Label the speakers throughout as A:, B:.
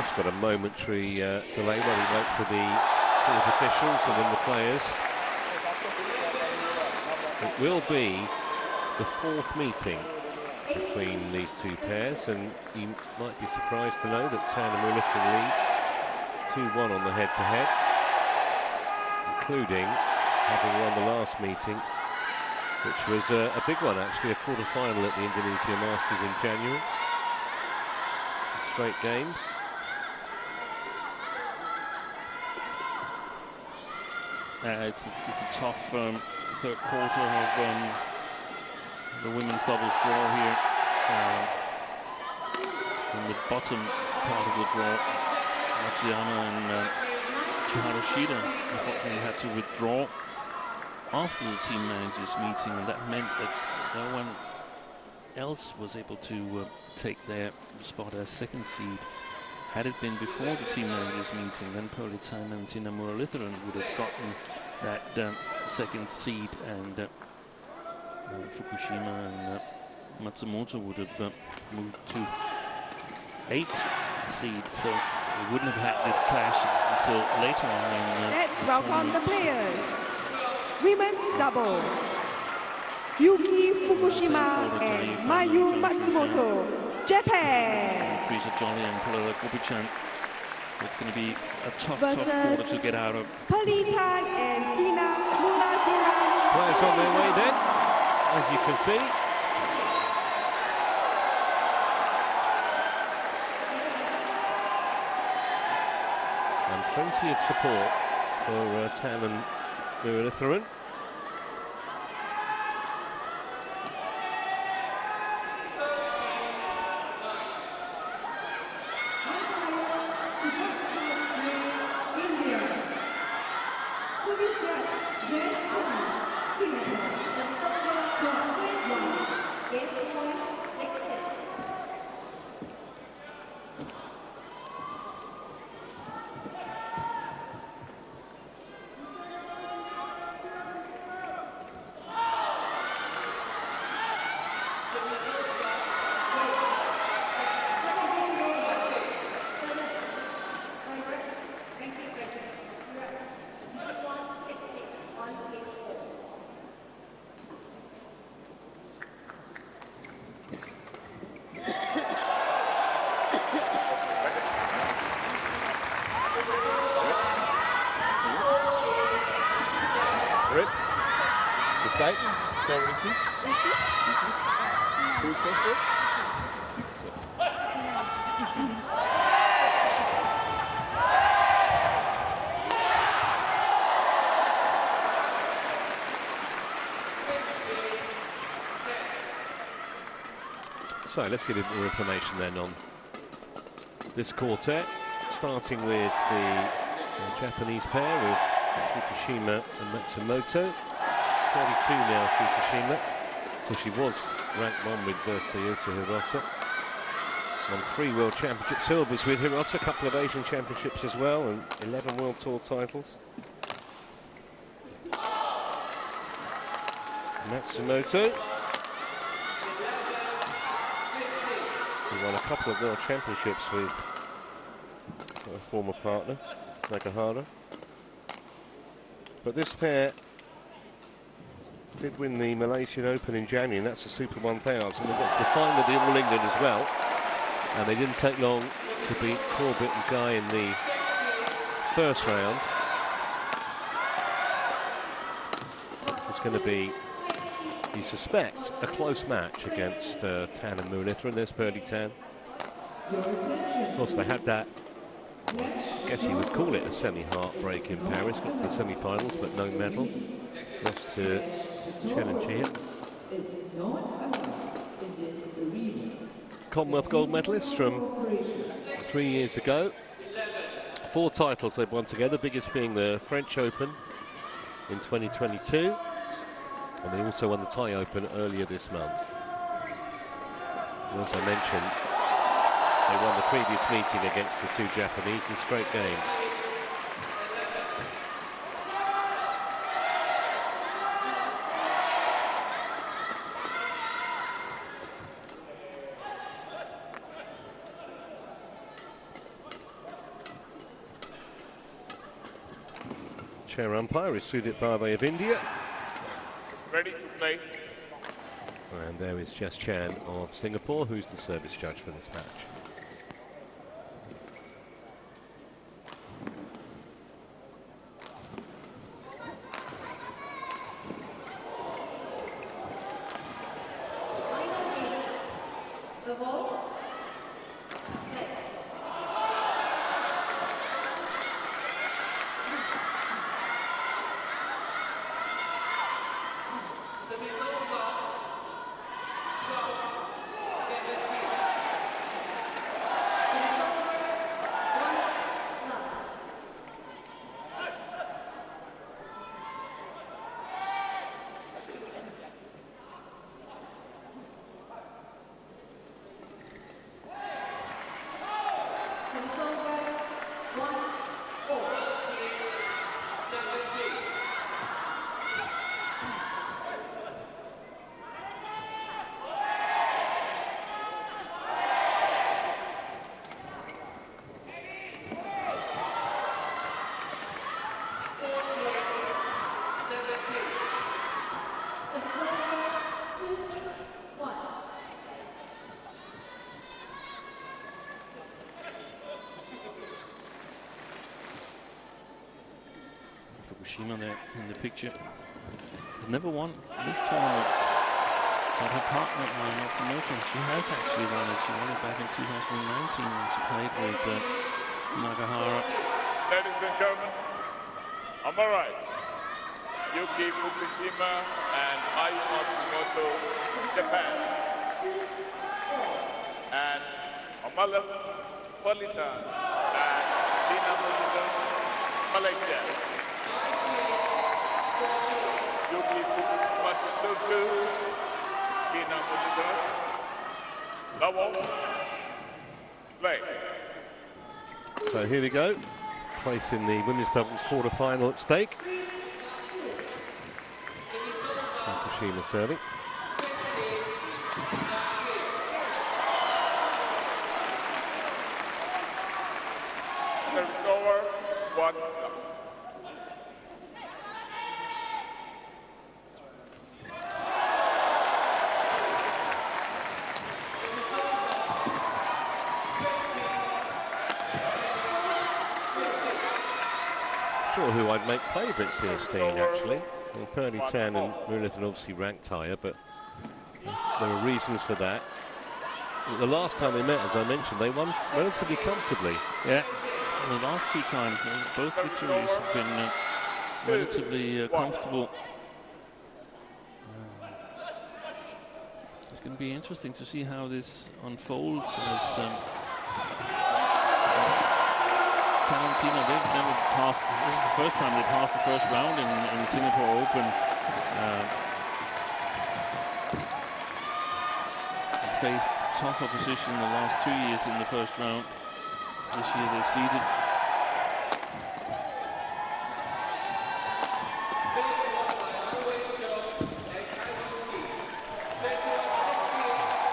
A: just got a momentary delay while we wait for the court officials and then the players. It will be the fourth meeting between these two pairs, and you might be surprised to know that Tan and Muralitharan lead 2-1 on the head-to-head, including having won the last meeting, which was a big one actually, a quarter-final at the Indonesia Masters in January. Straight games.
B: It's a tough third quarter of the women's doubles draw here. In the bottom part of the draw, Matsuyama and Chiharu Shida unfortunately had to withdraw after the team managers meeting, and that meant that no one else was able to take their spot as second seed. Had it been before the team managers meeting, then Muralitharan and Tina Muralitharan would have gotten that second seed, and Fukushima and Matsumoto would have moved to 8th seed, so we wouldn't have had this clash until later on in
C: Let's welcome the players. Women's doubles. Yuki Fukushima and Mayu Matsumoto, Japan.
B: Teresa Jolly and Paula Gopichan. It's going to be a tough quarter to get out of.
C: Muralitharan and Tina Muralitharan.
A: Players on their way then, as you can see. And plenty of support for Tan and Muralitharan.
D: Side. So receive. Receive. Who is serve first? You serve.
A: So let's get a bit more information then on this quartet, starting with the Japanese pair with Fukushima and Matsumoto. 32 now, Fukushima. Well, she was ranked 1 with Sayota Hirota. Won 3 World Championship silvers with Hirota, a couple of Asian Championships as well, and 11 World Tour titles. Matsumoto, who won a couple of World Championships with her former partner, Nakahara. But this pair did win the Malaysian Open in January, and that's the Super 1000. They got to the final of the All England as well, and they didn't take long to beat Corbett and Guy in the first round. This is going to be, you suspect, a close match against Tan and Muralitharan. There's Muralitharan. Of course, they had that, I guess you would call it a semi-heartbreak in Paris. Got to the semi-finals, but no medal. Lost to Chen and Chia. Commonwealth gold medalists from 3 years ago. 4 titles they've won together, biggest being the French Open in 2022. And they also won the Thai Open earlier this month. And as I mentioned, they won the previous meeting against the 2 Japanese in straight games. chair umpire is Sudip Bhave of India.
D: Ready to play.
A: And there is Jess Chan of Singapore, who's the service judge for this match.
B: Fukushima there in the picture. Has never won this tournament, but her partner Matsumoto, she has actually won it. She won it back in 2019 when she played with Nagahara.
D: Ladies and gentlemen, on my right, Yuki Fukushima and Mayu Matsumoto, Japan. And on my left, Muralitharan and Tina Muralitharan, Malaysia. Yuki Fukushima to Suku, Tina Muralitharan, double, play.
A: So here we go. Place in the women's doubles quarter-final at stake. Fukushima serving.
D: Service over, 1.
A: Sure who I'd make favourites here, Steen, actually. Well, Muralitharan and Muralitharan obviously ranked higher, but there are reasons for that. The last time they met, as I mentioned, they won relatively comfortably.
B: Yeah, the last two times, both victories have been relatively comfortable. It's going to be interesting to see how this unfolds as Talentina, they've never passed, this is the first time they passed the first round in the Singapore Open. Faced tough opposition the last 2 years in the first round. This year they seeded.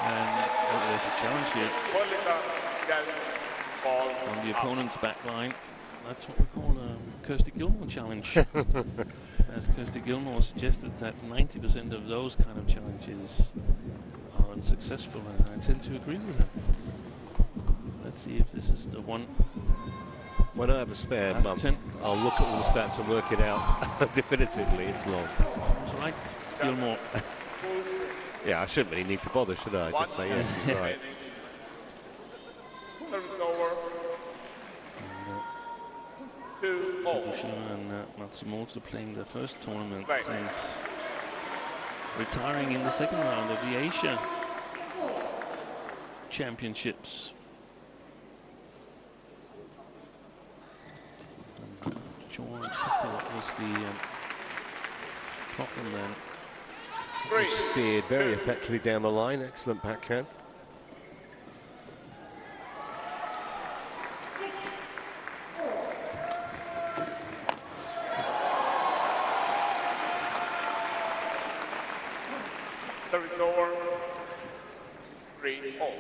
B: And there's a challenge here on the opponent's back line. That's what we call a Kirsty Gilmore challenge. As Kirsty Gilmore suggested that 90% of those kind of challenges are unsuccessful, and I tend to agree with her. Let's see if this is the one.
A: When I have a spare month, I'll look at all the stats and work it out definitively. It's long.
B: That's right, Gilmore.
A: Yeah, I shouldn't really need to bother, should I? Just say yes, he's right.
D: Service over.
B: Fukushima and Matsumoto playing their first tournament since retiring in the second round of the Asia Championships. I'm not sure exactly what was the problem then.
A: Steered very effectively down the line. Excellent backhand.
D: Service over. 3-all.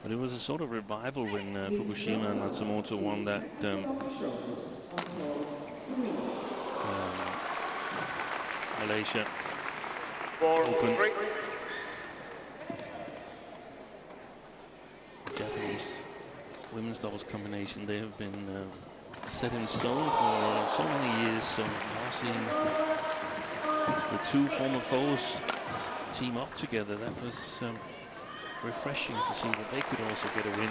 B: But it was a sort of revival when Fukushima and Matsumoto won that Malaysia Open. Japanese women's doubles combination, they have been set in stone for so many years. So now seeing the two former foes team up together, that was refreshing to see that they could also get a win.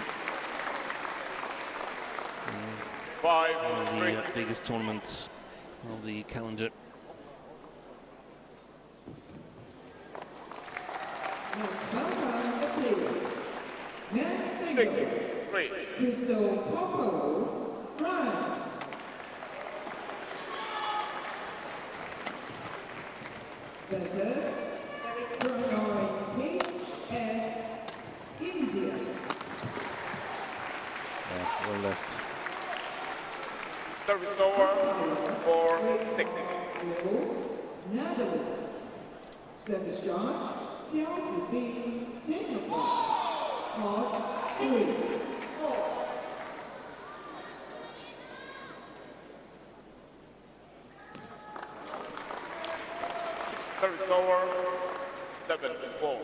B: One of the biggest tournaments of the calendar.
E: Let's welcome the players. Men's singles, Crystal Popo, bronze. Versus Prannoy HS, India.
A: Yeah, well left.
F: Service over 4-6.
E: Netherlands. Service charge, Xiao Zibing, Singapore. Court 3.
F: Service over 7-4.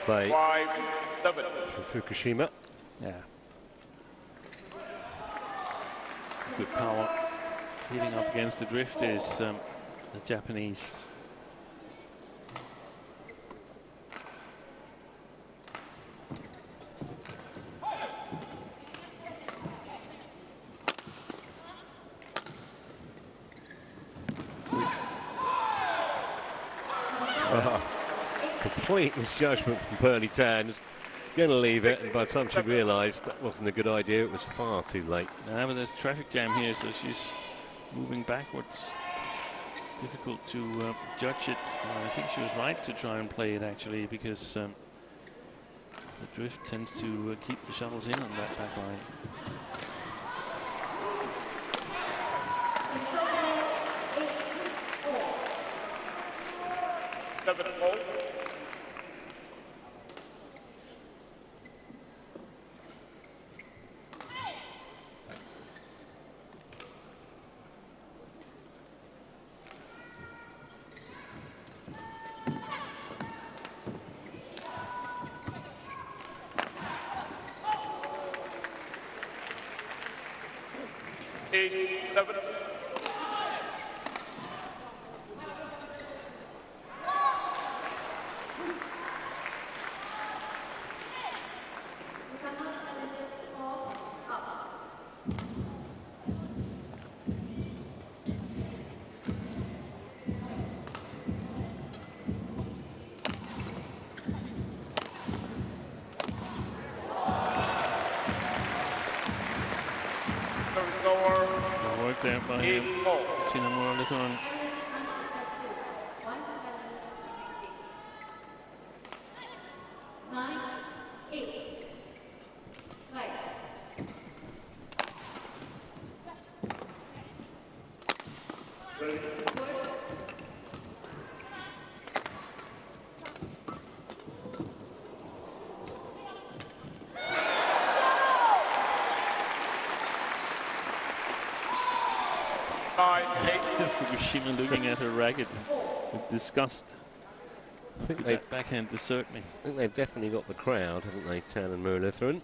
A: Play
F: 5-7
A: from Fukushima.
B: Yeah. Good power. Hitting up against the drift is the Japanese.
A: Complete misjudgment from Muralitharan. Going to leave it, and by the time she realised that wasn't a good idea, it was far too late.
B: But there's traffic jam here, so she's moving backwards. Difficult to judge it. I think she was right to try and play it, actually, because the drift tends to keep the shuttles in on that back line. There by Muralitharan. Fukushima looking at her racket with disgust.
A: I think
B: that backhand desert me.
A: I think they've definitely got the crowd, haven't they, Tan and Muralitharan?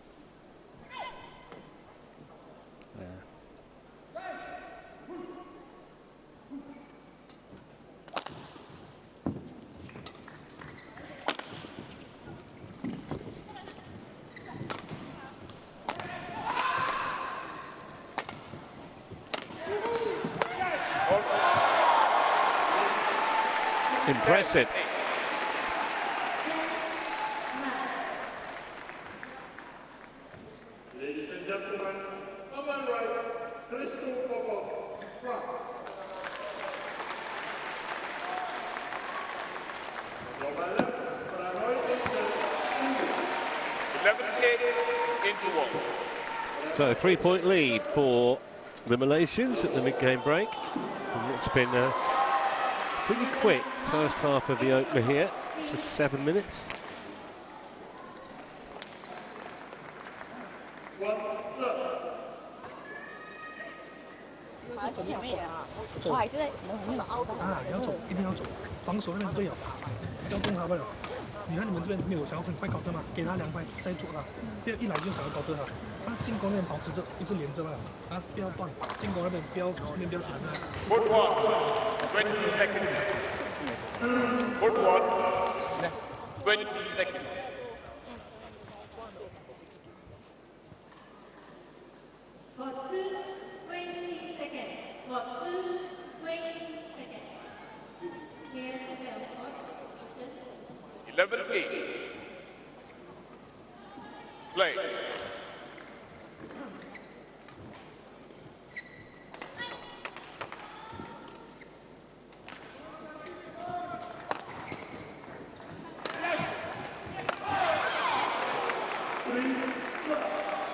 A: Impressive.
G: Ladies and gentlemen, on my right, Crystal Popov.
F: Into 1.
A: So a 3-point lead for the Malaysians at the mid-game break. And it's been a pretty quick first half of the opener here, just 7 minutes.
F: Court 1, 20 seconds. Court 1, 20 seconds.
G: Court 2, 20 seconds. Court 2, 20 seconds. Yes, court.
F: 11-8. Play.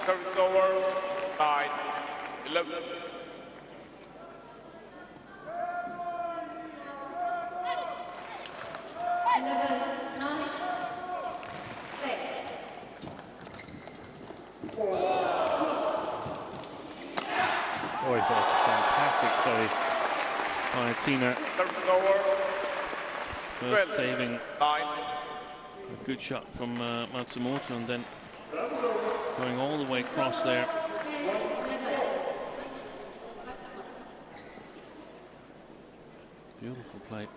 F: Service over, 9, 11.
B: Boy, that's fantastic play by Tina.
F: Service over,
B: First saving
F: 9.
B: a good shot from Matsumoto, and then going all the way across there. Beautiful play.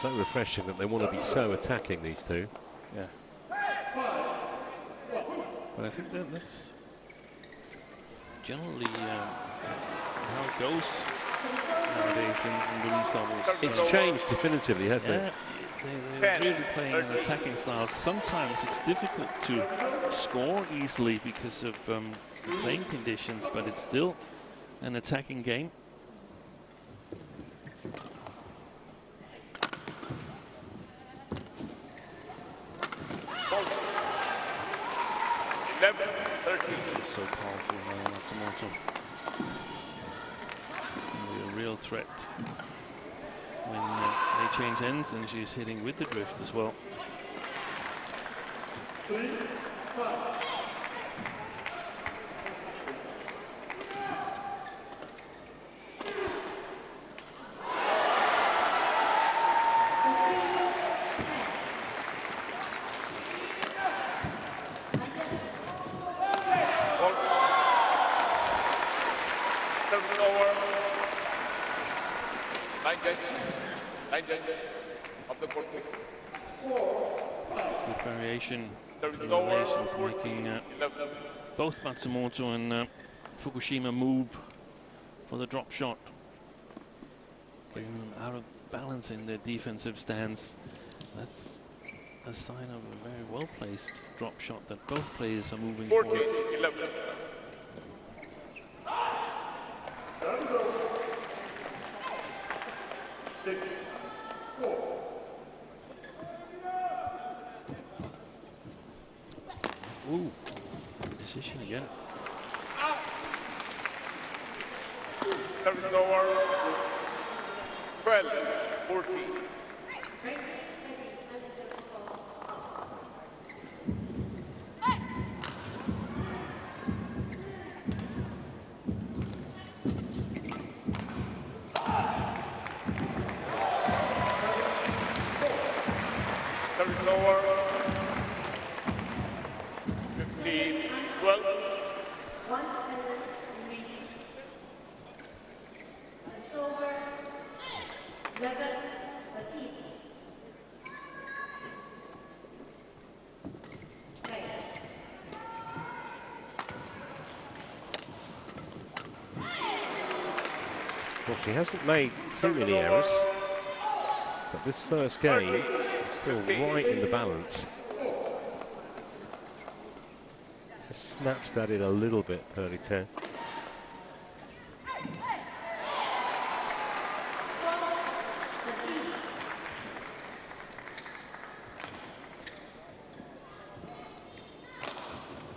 A: So refreshing that they want to be so attacking, these two.
B: Yeah. But I think that's generally how it goes nowadays in women's doubles.
A: It's changed definitively, hasn't it?
B: They're really playing an attacking style. Sometimes it's difficult to score easily because of the playing conditions, but it's still an attacking game. So powerful, Matsumoto. A real threat when they change ends, and she's hitting with the drift as well. Good variation from the Malaysians, making both Matsumoto and Fukushima move for the drop shot, getting them out of balance in their defensive stance. That's a sign of a very well-placed drop shot, that both players are moving forward.
F: 11.
B: Ooh, decision again.
F: Service over. 12-14. Service over. 15-12.
A: Well, she hasn't made too many errors, but this first game is still right in the balance. Just snatched at it a little bit, Muralitharan.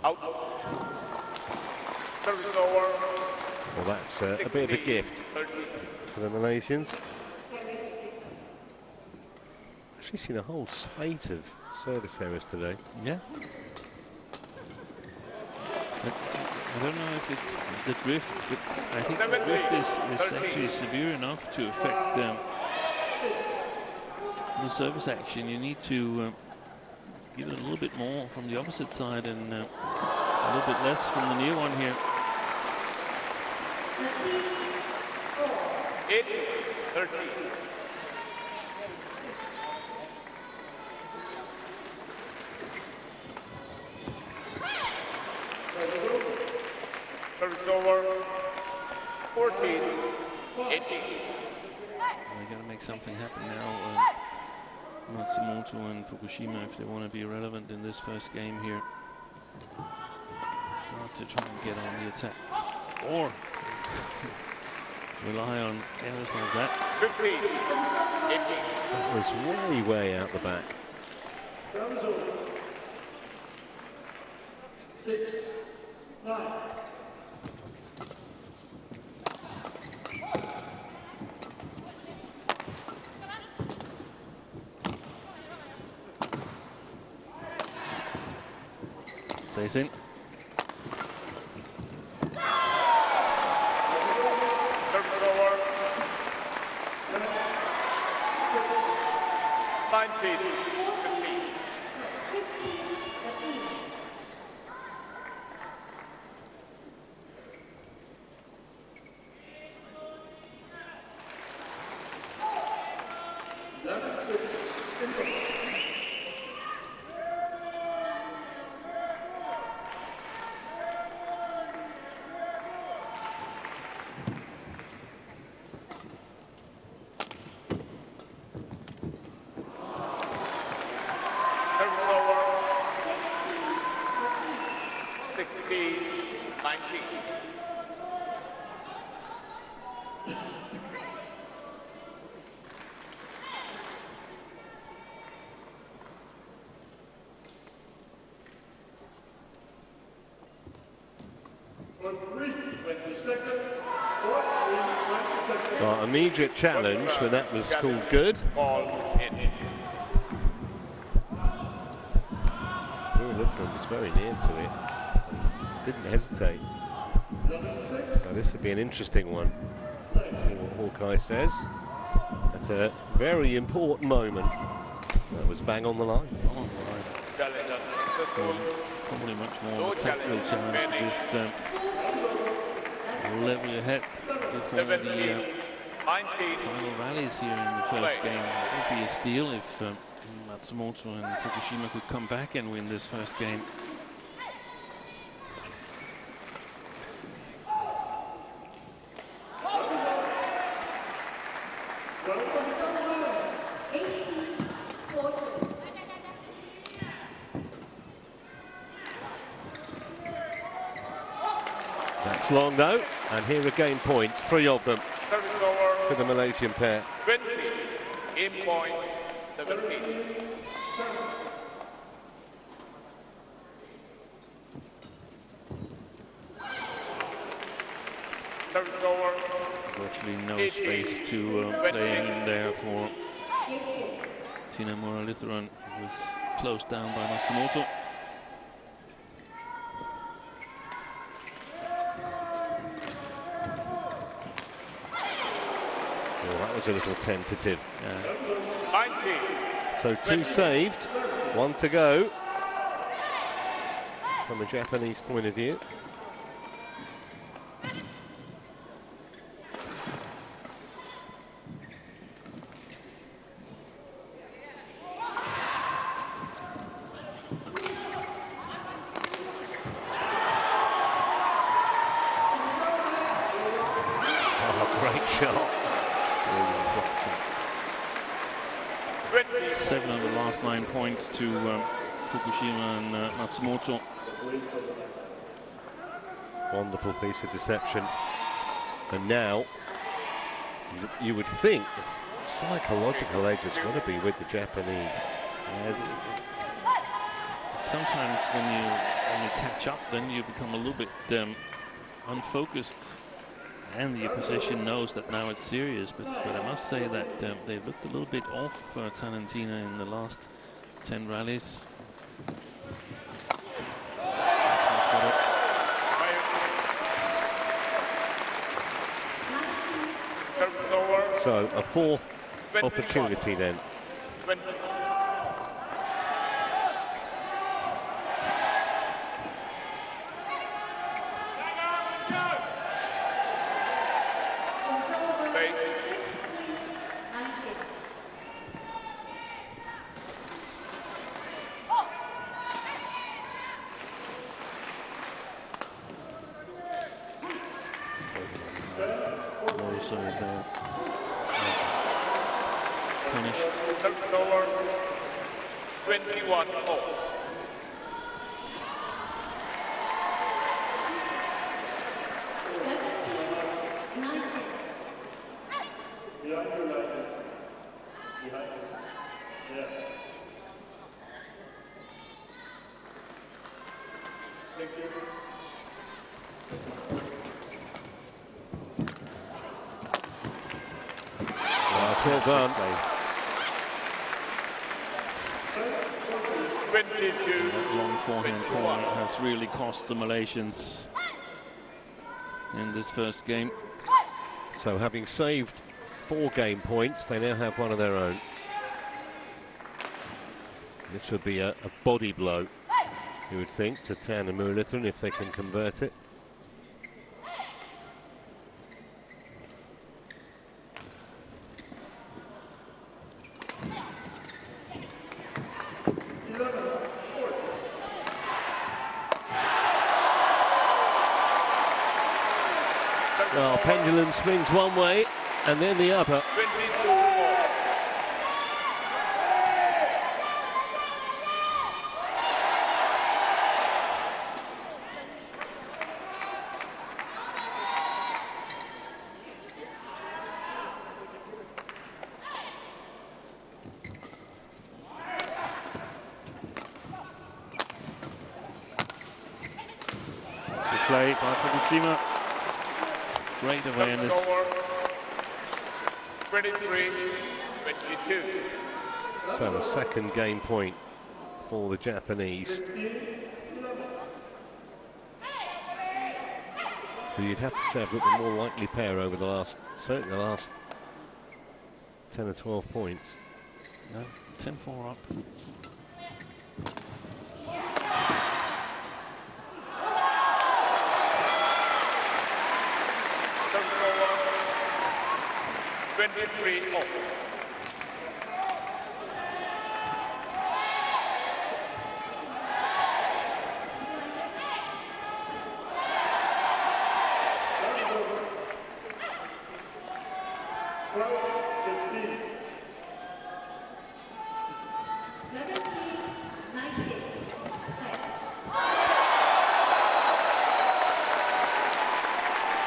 F: Out. Service over.
A: Well, that's a bit of a gift
F: 30.
A: for the Malaysians. Actually seen a whole spate of service errors today.
B: Yeah. I don't know if it's the drift, but I think the drift is actually severe enough to affect the service action. You need to give it a little bit more from the opposite side and a little bit less from the near one here.
F: 8-30. Service over. 14-18.
B: They got to make something happen now. Matsumoto and Fukushima, if they want to be relevant in this first game here. It's hard to try and get on the attack or rely on errors like that.
F: 15-18.
A: That was way out the back.
E: 6-9.
B: Stays in.
F: Service over. 19-15.
G: 15-13.
F: Service over.
G: 16-14.
F: 16-19.
A: Well, immediate challenge when that was called good.
F: Ball in.
A: Muralitharan was very near to it. Didn't hesitate. So this would be an interesting one. See what Hawkeye says. That's a very important moment. That was bang on the line.
B: On the line.
F: Challenge unsuccessful.
B: Probably much more
F: No
B: of a tactical
F: challenge
B: challenge to
F: remaining.
B: just level your head before the
F: 17-19.
B: final rallies here in the first game. It would be a steal if Matsumoto and Fukushima could come back and win this first game.
G: Service over. 18-14.
A: That's long though, and here are game points, 3 of them
F: Service over.
A: for the Malaysian pair.
F: 20. Game point. 17. Service over.
B: Virtually no space to play in there for Tina Muralitharan, who was closed down by Matsumoto.
A: Oh, that was a little tentative.
F: 19.
A: So 2 saved, 1 to go from a Japanese point of view. Oh, great shot.
B: 7 of the last 9 points to Fukushima and Matsumoto.
A: Wonderful piece of deception. And now, you would think the psychological edge has got to be with the Japanese.
B: Sometimes when you catch up, then you become a little bit unfocused, and the opposition knows that now it's serious. But I must say that they've looked a little bit off Tarantina in the last 10 rallies.
A: So a fourth opportunity then.
F: 20.
B: Also, they're punished.
F: Service over. 21-all.
A: Well done.
F: 22.
B: That long forehand corner has really cost the Malaysians in this first game.
A: So having saved 4 game points, they now have one of their own. This would be a body blow, you would think, to Tan and Muralitharan if they can convert it. Well, pendulum swings one way and then the other.
F: 22-all.
B: Good play by Fukushima. Great awareness.
F: 23-22.
A: So a second game point for the Japanese. But you'd have to say have looked the more likely pair over the last, certainly the last 10 or 12 points.
B: No, 10-4 up.
F: Service over. 23-all.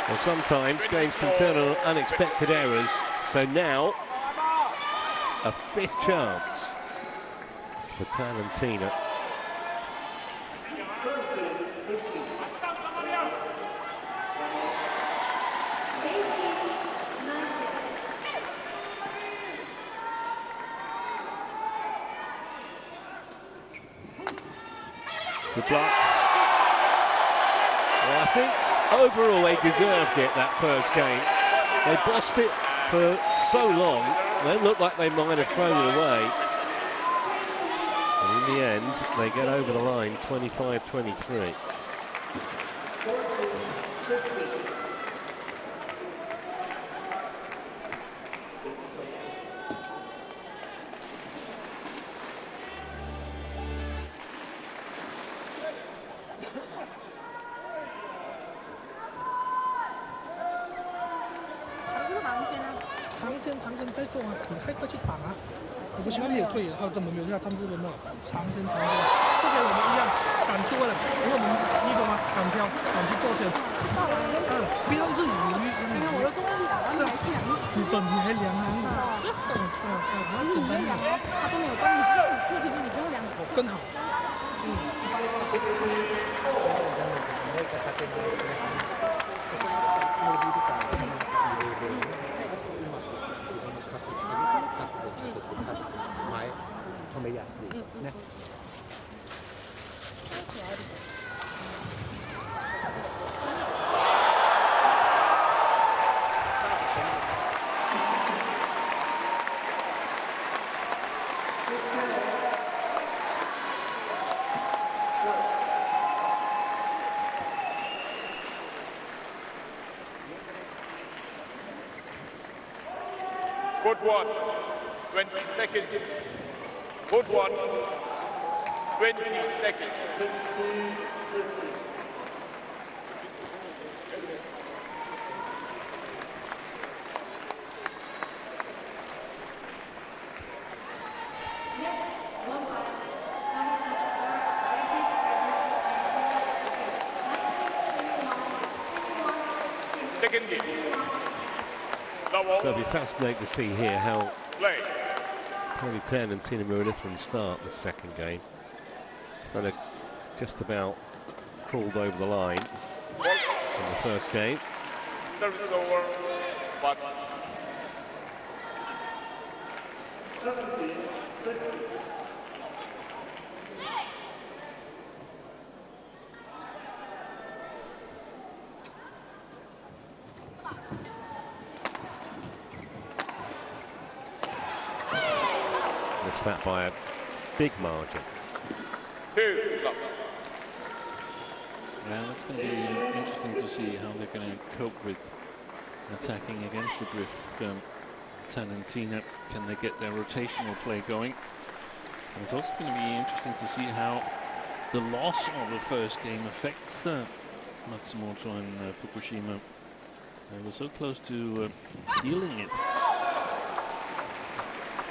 A: Well, sometimes games can turn on unexpected errors. So now, a 5th chance for Tarantina.
B: Good block.
A: Well, I think overall they deserved it that first game. They bossed it for so long, they looked like they might have thrown it away. And in the end, they get over the line 25-23.
H: 线在做啊，你太快去挡啊。福島没有对，他根本没有要站姿轮了，长线，这边我们一样敢做了，因为我们你懂吗？敢挑，敢去做先。不要一直犹豫。
I: 我的中力打完还是2亿。
H: 你还量啊？
I: 你没量啊，他都没有动，你知道你做，其实你不用量。
H: 更好。
F: Good one, 20 seconds. Good one, 20 seconds. Second game.
A: So it'll be fascinating to see here how Muralitharan and Tina Muralitharan start the second game. They've just about crawled over the line in the first game.
F: Service over, but
A: missed that by a big margin.
F: 2 love.
B: Yeah, that's going to be interesting to see how they're going to cope with attacking against the drift. Talentina, can they get their rotational play going? And it's also going to be interesting to see how the loss of the first game affects Matsumoto and Fukushima. They were so close to stealing it.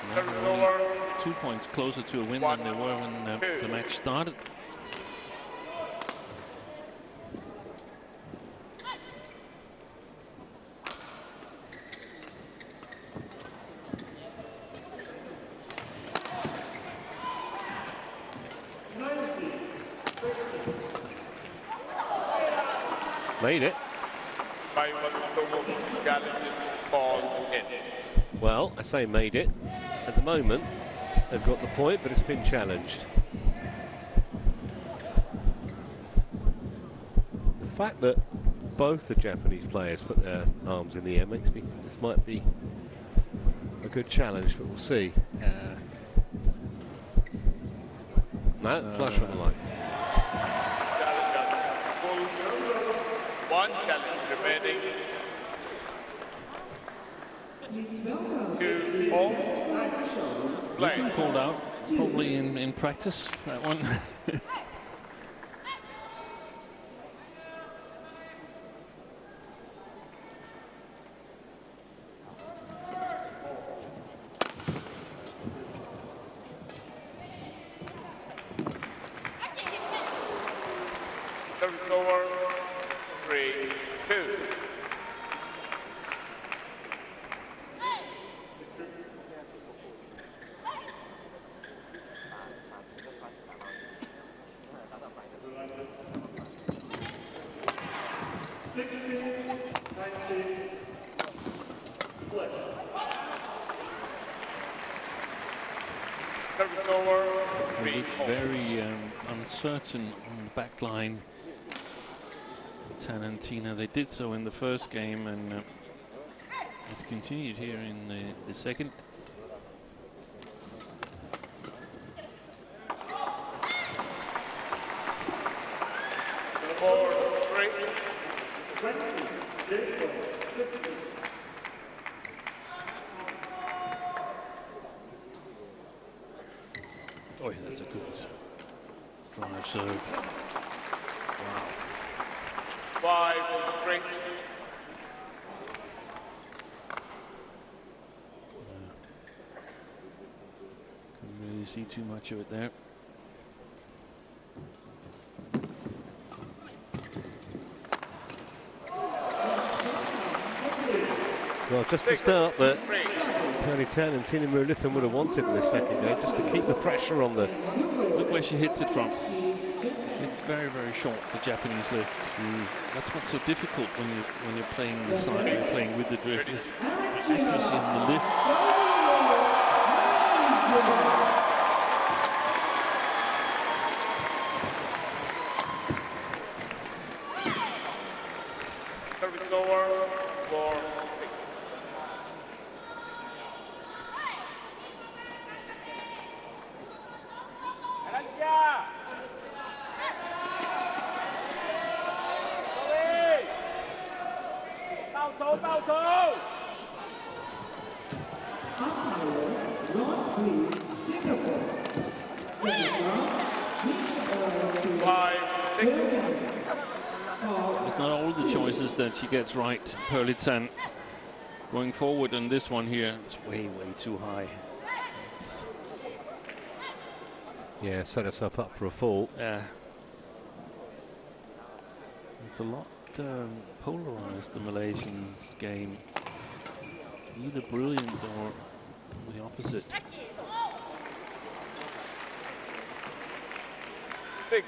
B: Now they're only 2 points closer to a win than they were when the match started.
A: Made it.
F: Challenges ball in.
A: Well, I say made it. At the moment, they've got the point, but it's been challenged. The fact that both the Japanese players put their arms in the air makes me think this might be a good challenge, but we'll see. No, flush on the line.
F: Challenge unsuccessful. 1 challenge remaining. 2 all.
B: It's been called out, probably in practice, that one.
F: Service over. 3-2. Service over.
B: They look very uncertain on the back line. Talentina, they did so in the first game, and it's continued here in the second. Oh, yeah, that's a good drive serve. Wow.
F: 5-3.
B: really see too much of it there.
A: Well, just the start that Muralitharan and Tina Muralitharan would have wanted in the second game, just to keep the pressure on the...
B: Look where she hits it from. It's very, very short, the Japanese lift. That's what's so difficult when you're playing the side, when you're playing with the drift, is accuracy on the lift.
F: Service over, 4-6.
B: It's not all the choices that she gets right, Muralitharan. Going forward on this one here, it's way, way too high.
A: Yeah, set herself up for a fall.
B: Yeah. It's a lot polarized, the Malaysians game. Either brilliant or the opposite.
F: 6-4.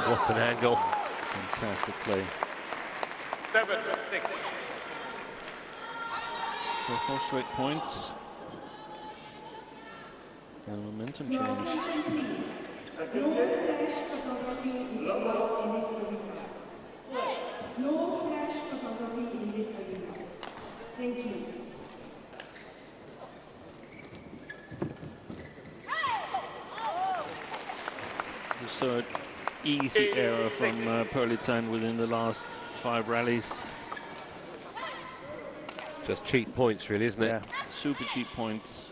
A: What an angle.
B: Fantastic play.
F: 7-6.
B: So 4 straight points. And momentum change.
C: No flash photography is allowed in this arena. No flash photography in this arena. Thank you.
B: The third easy error from Muralitharan within the last 5 rallies.
A: Just cheap points, really, isn't it?
B: Yeah, super cheap points.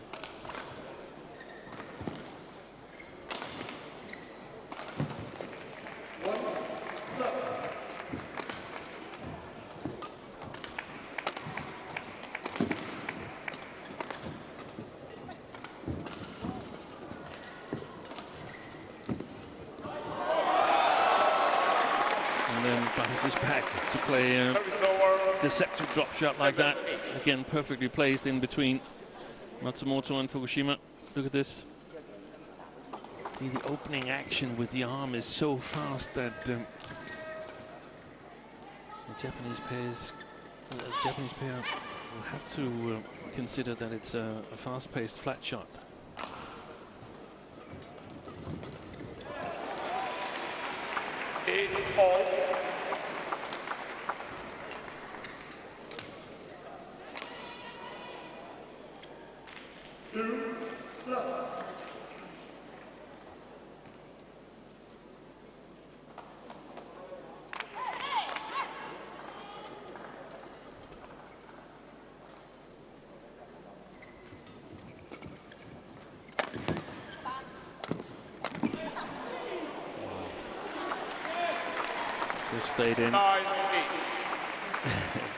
B: Bounces back to play a deceptive drop shot like that. Again, perfectly placed in between Matsumoto and Fukushima. Look at this. See, the opening action with the arm is so fast that the Japanese pair will have to consider that it's a fast-paced flat shot. Stayed in.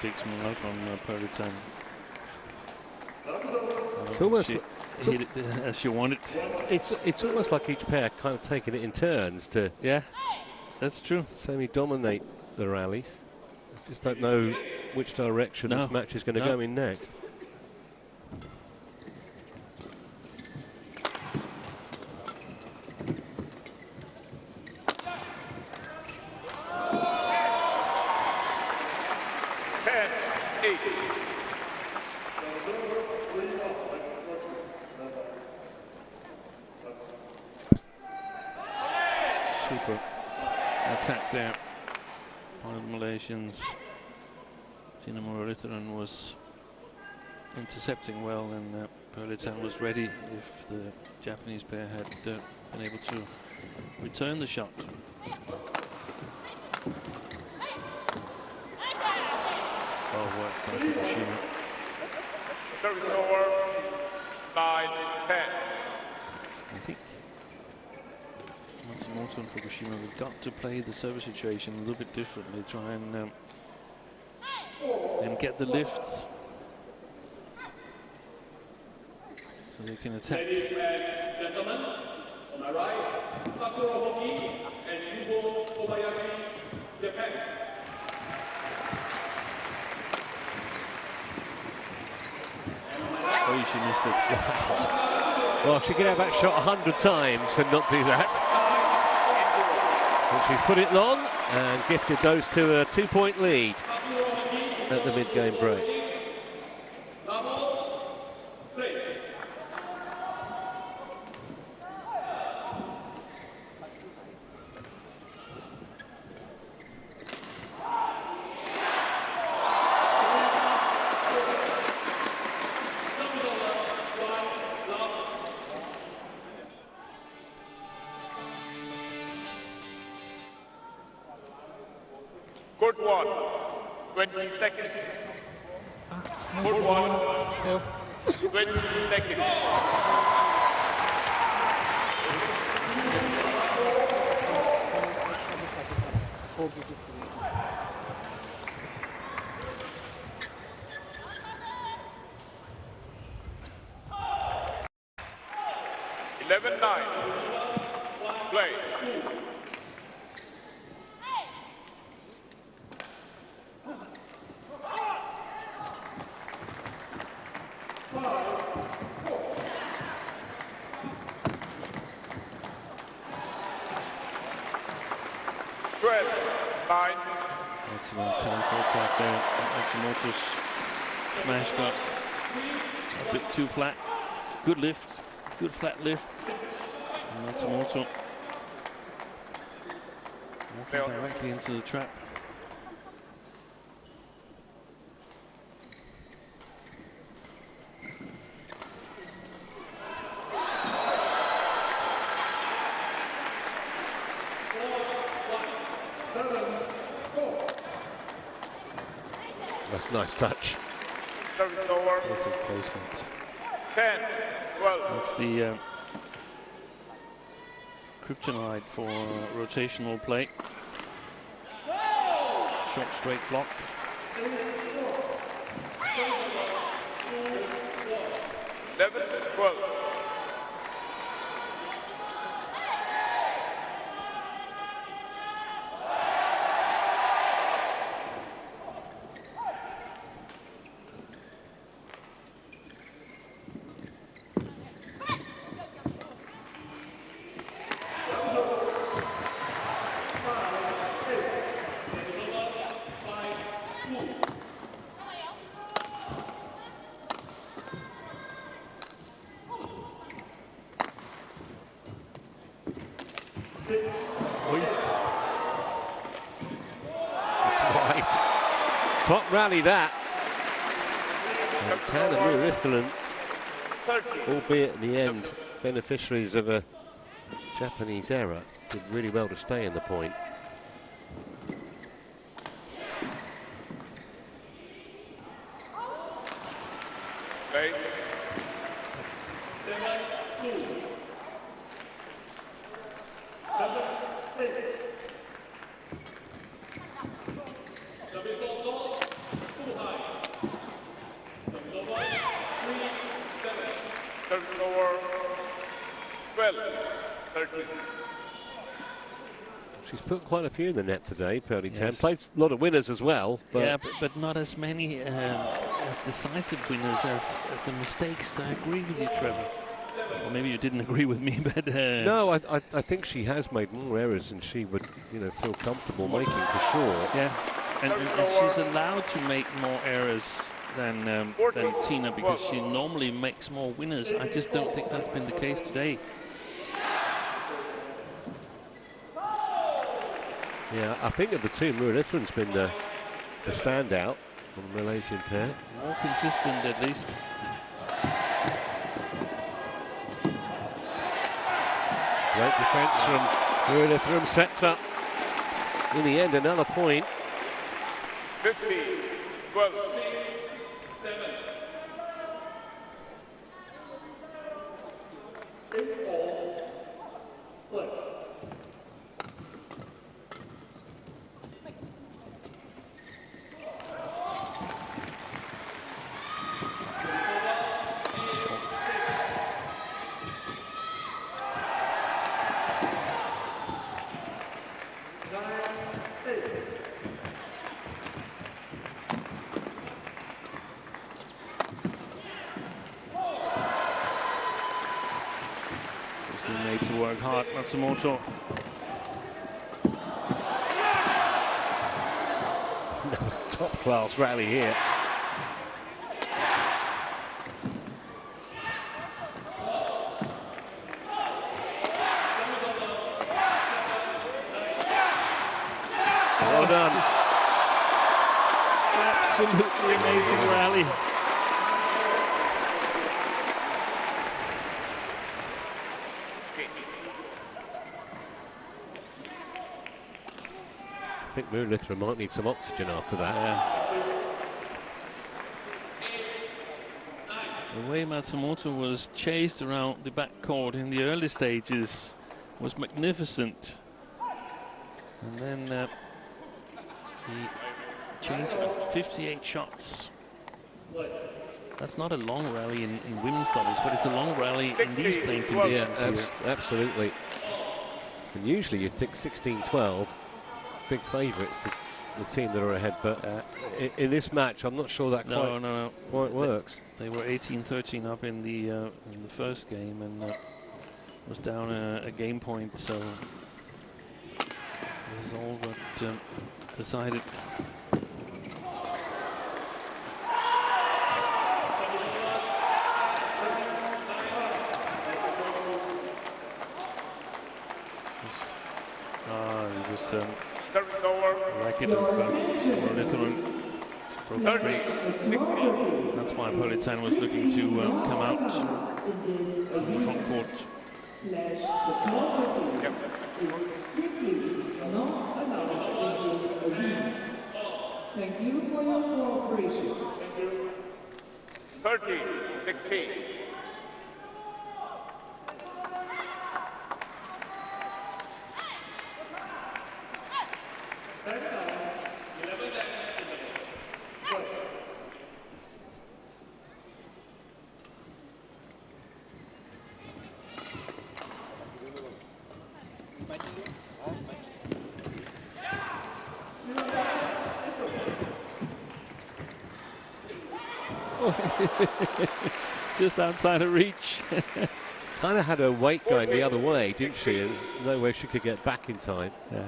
B: Big smile from Muralitharan.
A: It's almost
B: hit it as she wanted.
A: It's almost like each pair kind of taking it in turns to.
B: Yeah, that's true.
A: Semi-dominate the rallies. Just don't know which direction this match is going to go in next.
B: Super attack there by the Malaysians. Tina Muralitharan was intercepting well, and Muralitharan was ready if the Japanese pair had been able to return the shot. Well worked by Fukushima.
F: Service over. 9-10.
B: I think Matsumoto and Fukushima have got to play the service situation a little bit differently, try and get the lifts so they can attack.
E: Ladies and gentlemen, on my right, Takuro Hoki and Yugo Kobayashi, Japan.
B: Oh, she missed it.
A: Well, she could have that shot 100 times and not do that. But she's put it long and gifted those to a 2-point lead at the mid-game break.
F: Court 1, 20 seconds. Court 1, 20 seconds. Play.
B: Excellent counter attack there. Matsumoto's smash got a bit too flat. Good lift, good flat lift. And Matsumoto walking directly into the trap.
A: That's a nice touch.
F: Service over.
B: Perfect placement.
F: 10, 12.
B: That's the kryptonite for rotational play. Short straight block.
F: 11, 12.
A: Top rally that. And Tan and Muralitharan, albeit in the end beneficiaries of a Japanese error, did really well to stay in the point. She's put quite a few in the net today, Pearly Tan.
B: Yes.
A: Played a lot of winners as well. But
B: yeah, but not as many as decisive winners as the mistakes. I agree with you, Trevor. Or maybe you didn't agree with me, but
A: no, I think she has made more errors than she would, feel comfortable making for sure.
B: Yeah, and she's allowed to make more errors than Tina because she normally makes more winners. I just don't think that's been the case today.
A: Yeah, I think of the two, Muralitharan's been the standout on the Malaysian pair.
B: More consistent, at least.
A: Great defence from Muralitharan, sets up, in the end, another point.
F: 15, 12.
B: Made to work hard, Matsumoto.
A: Another top-class rally here. Well done.
B: Absolutely amazing rally.
A: I think Muralitharan might need some oxygen after that.
B: The way Matsumoto was chased around the backcourt in the early stages was magnificent. And then he changed 58 shots. That's not a long rally in women's doubles, but it's a long rally in these playing conditions.
A: Yeah, absolutely. And usually you'd think 16-12. Big favourites, the team that are ahead, but in this match, I'm not sure that quite works.
B: They were 18-13 up in the first game, and was down a game point. So this is all but decided. It was.
F: Service over.
B: Racket of Muralitharan broke free. That's why Muralitharan was looking to come out from the front court.
C: Is strictly not allowed in this arena. Thank you for your cooperation.
F: 13-16.
B: Just outside of reach.
A: Kind of had her weight going the other way, didn't she? And no way she could get back in time.
B: Yeah.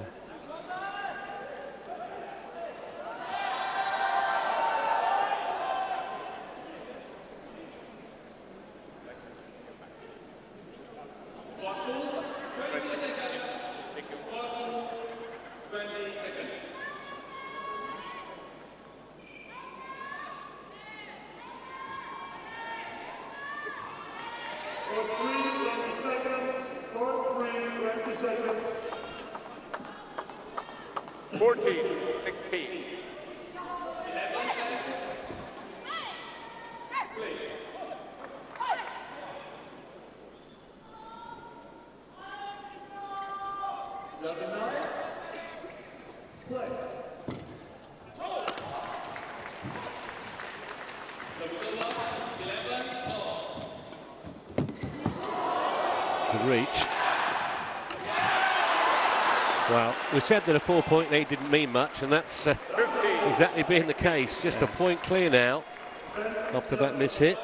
A: Reach. Well, we said that a 4-point lead didn't mean much, and that's exactly being the case. Just a point clear now after that miss hit.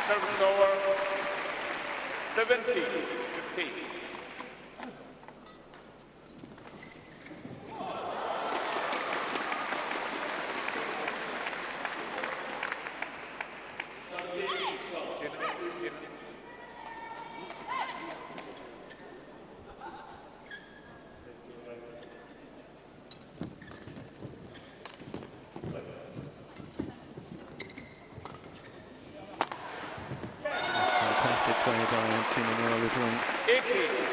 F: Service over. 17-15.
B: Fantastic play by Timo Muralitharan.
F: 18.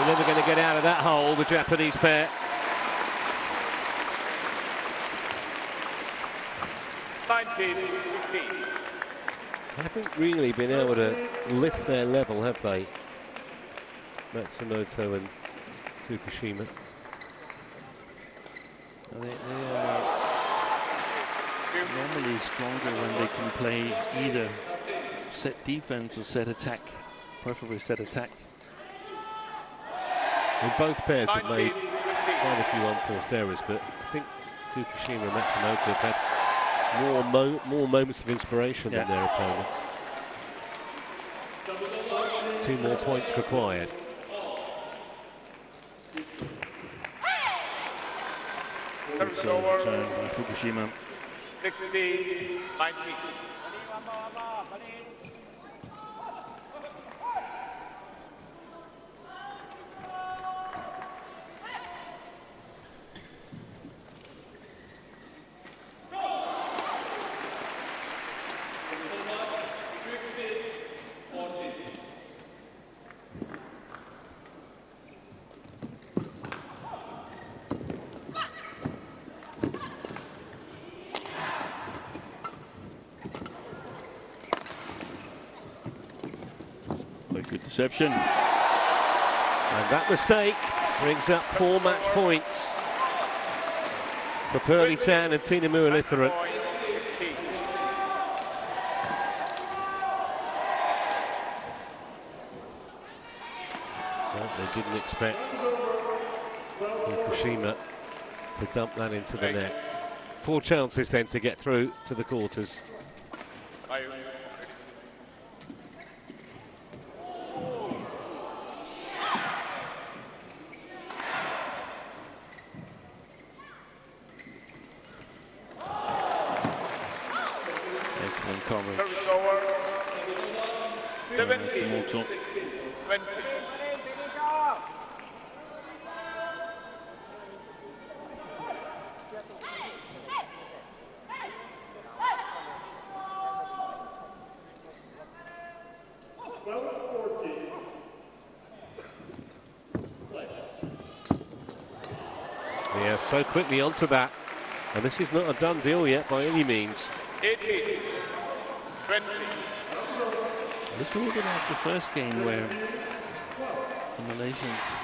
A: Never going to get out of that hole, the Japanese pair.
F: 19-15.
A: Haven't really been able to lift their level, have they? Matsumoto and Fukushima.
B: They are normally stronger when they can play either set defense or set attack, preferably set attack.
A: And both pairs have made quite a few unforced errors, but I think Fukushima and Matsumoto have had more moments of inspiration than their opponents. 2 more points required.
F: Service over.
B: Return by Fukushima.
F: 16-19.
B: Good deception.
A: And that mistake brings up 4 match points for Muralitharan and Timo Muralitharan. Certainly didn't expect Fukushima to dump that into the net. 4 chances then to get through to the quarters.
B: Excellent coverage.
F: Service over. 17.
B: Matsumoto.
F: 20.
A: Yeah, so quickly onto that. And this is not a done deal yet by any means.
F: 18. 20.
B: Looks a little bit like the first game where the Malaysians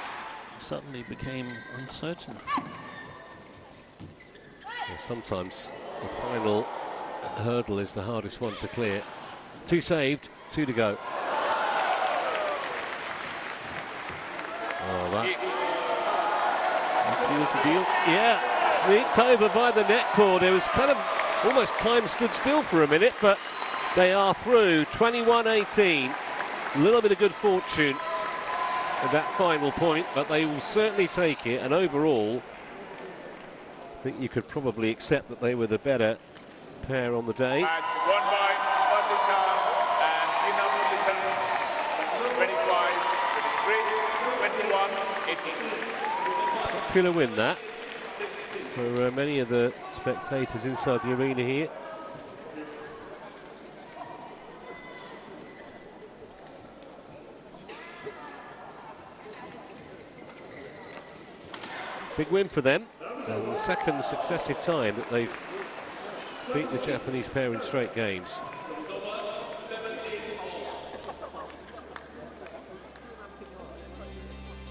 B: suddenly became uncertain.
A: Well, sometimes the final hurdle is the hardest one to clear. 2 saved, 2 to go. Oh, that
B: seals the deal.
A: Yeah, sneaked over by the net cord. It was kind of almost time stood still for a minute, but they are through. 21-18. A little bit of good fortune at that final point, but they will certainly take it. And overall, I think you could probably accept that they were the better pair on the day.
F: Match won by Muralitharan and Timo Muralitharan. 25, 23, 21, 18.
A: Popular win that for many of the spectators inside the arena here. Big win for them, and the second successive time that they've beat the Japanese pair in straight games.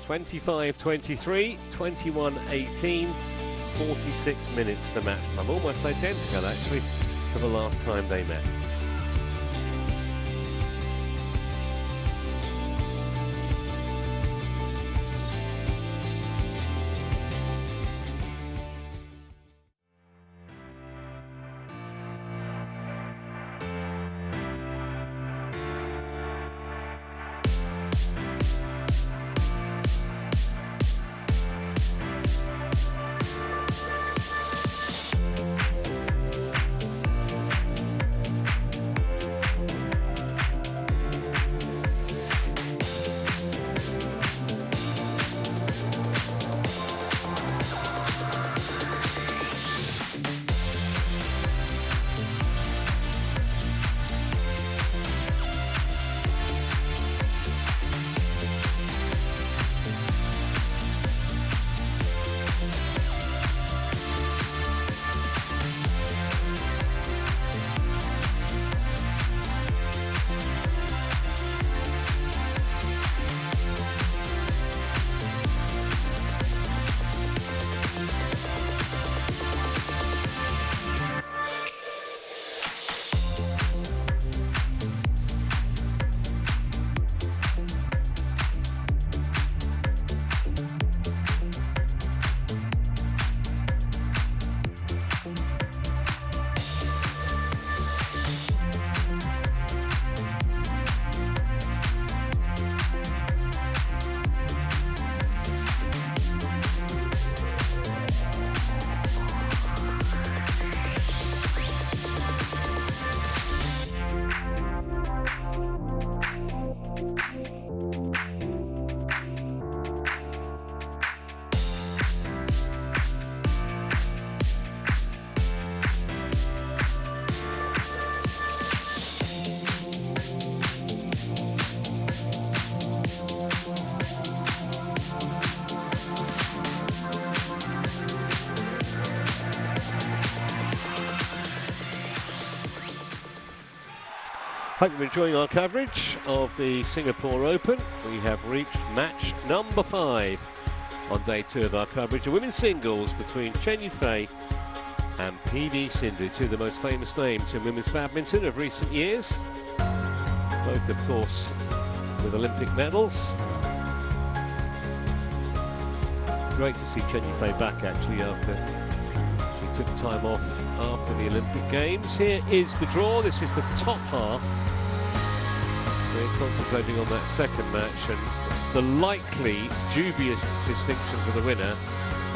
A: (25-23), 21-18, 46 minutes the match time. Almost identical actually to the last time they met. Hope you're enjoying our coverage of the Singapore Open. We have reached match number 5 on day 2 of our coverage of women's singles between Chen Yufei and PV Sindhu, two of the most famous names in women's badminton of recent years. Both, of course, with Olympic medals. Great to see Chen Yufei back, actually, after she took time off after the Olympic Games. Here is the draw. This is the top half. We're concentrating on that second match and the likely dubious distinction for the winner